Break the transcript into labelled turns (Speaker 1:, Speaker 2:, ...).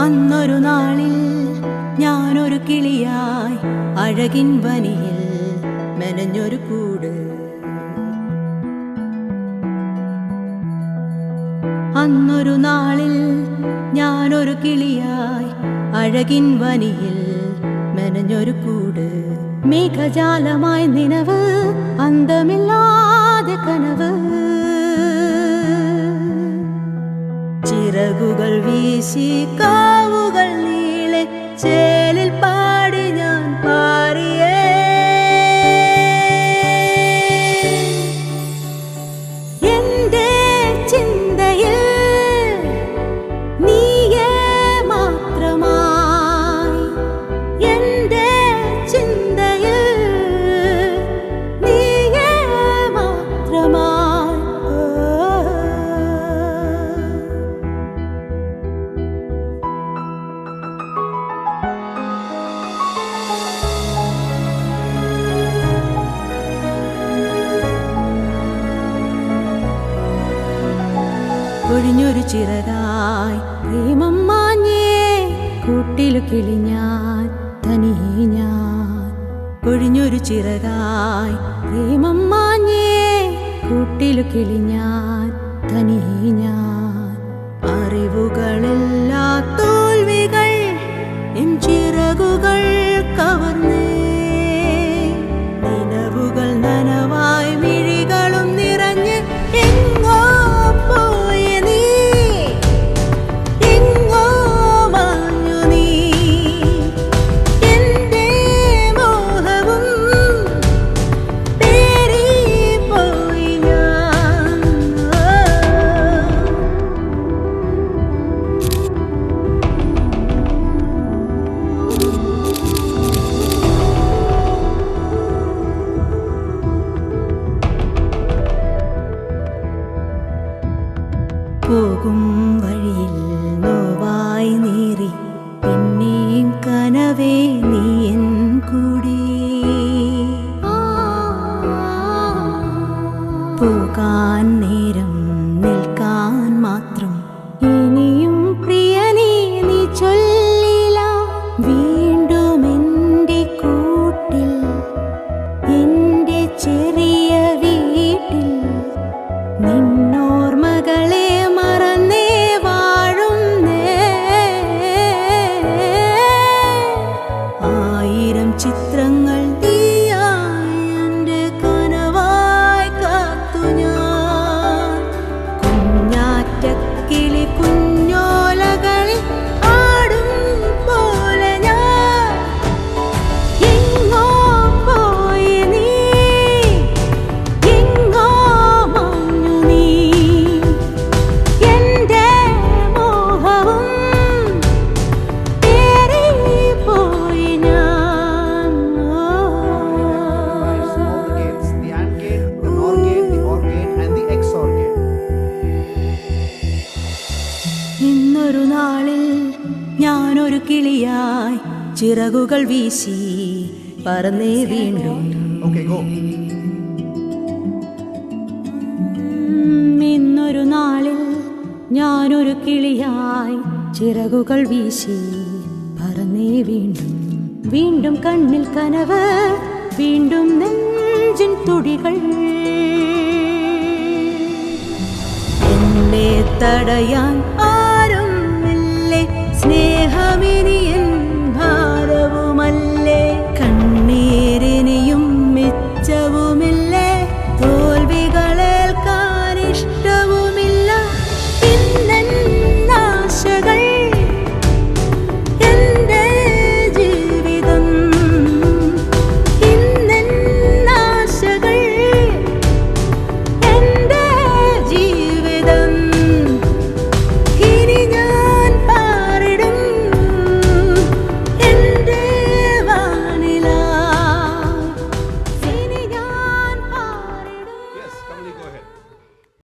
Speaker 1: അന്നൊരു നാളിൽ ഞാനൊരു കിളിയായി അഴകിൻ വനിയിൽ മെനഞ്ഞൊരു കൂട്. അന്നൊരു നാളിൽ ഞാനൊരു കിളിയായി അഴകിൻ വനിയിൽ മെനഞ്ഞൊരു കൂട്. മേഘജാലമായി നിനവ്, അന്തമില്ലാതെ കനവ്, ചിറകുകൾ വീശി കാവുകൾ നീളെ ചേലിൽ പാടി ഞാൻ പാറിയേ. എന്റെ ചിന്തയിൽ നീയേ മാത്രമായി, എന്റെ ചിന്തയിൽ നീയേ മാത്രമായി. ഒഴിഞ്ഞൊരു ചിറകായി പ്രേമം മാഞ്ഞേ കൂട്ടിലു കിളിഞ്ഞാൻ തനിയെ ഞാൻ. ഒഴിഞ്ഞൊരു ചിറകായി പ്രേമം മാഞ്ഞേ കൂട്ടിലു കിളിഞ്ഞാൻ തനിയെ ഞാൻ. അറിവുകളില്ലാ തോൽവികൾ എൻ ചിറകുകൾ കവർന്നേ. നിലവുകൾ നനവായി മിഴികളും നിറഞ്ഞ് എങ്ങോ പോയ നീ, എങ്ങോ മാഞ്ഞു നീ. എന്റെ മോഹവും പേറിപ്പോയി ഞാൻ. പോകും വഴിയിൽ നോവായി നീറി പിന്നെയും കനവേ നീ എൻ കൂടി. പോകാൻ നേരം നിൽക്കാൻ മാത്രം ഇനിയും പ്രിയനീ നീ ചൊല്ലില്ല. വീണ്ടും എൻ്റെ കൂട്ടിൽ, എൻ്റെ ചെറിയ വീട്ടിൽ നിന്നോർമകളെ മറന്നേ വാഴുന്നേ. ആയിരം ചിത്രങ്ങൾ തീയായി എൻ്റെ കനവായി കാത്തു ഞാൻ. കുഞ്ഞാറ്റക്കിളി കുഞ്ഞോലകളിൽ ആടും പോലെ ഞാൻ. എങ്ങോ പോയി നീ, എങ്ങോ മാഞ്ഞു നീ. എന്റെ മോഹവും പേറിപ്പോയി ഞാൻ.
Speaker 2: All the gates, the AND gate, the NOR gate, the OR gate and the XOR gate.
Speaker 1: ഇന്നൊരു നാളിൽ ഞാനൊരു കിളിയായി ചിറകുകൾ വീശി പറന്നേ വീണ്ടും.
Speaker 2: Okay, go.
Speaker 1: ഇന്നൊരു നാളിൽ ഞാനൊരു കിളിയായി ചിറകുകൾ വീശി പറന്നേ വീണ്ടും. വീണ്ടും കണ്ണിൽ കനവ്, വീണ്ടും നെഞ്ചിൻ തുടികൾ. എന്നെ തടയാൻ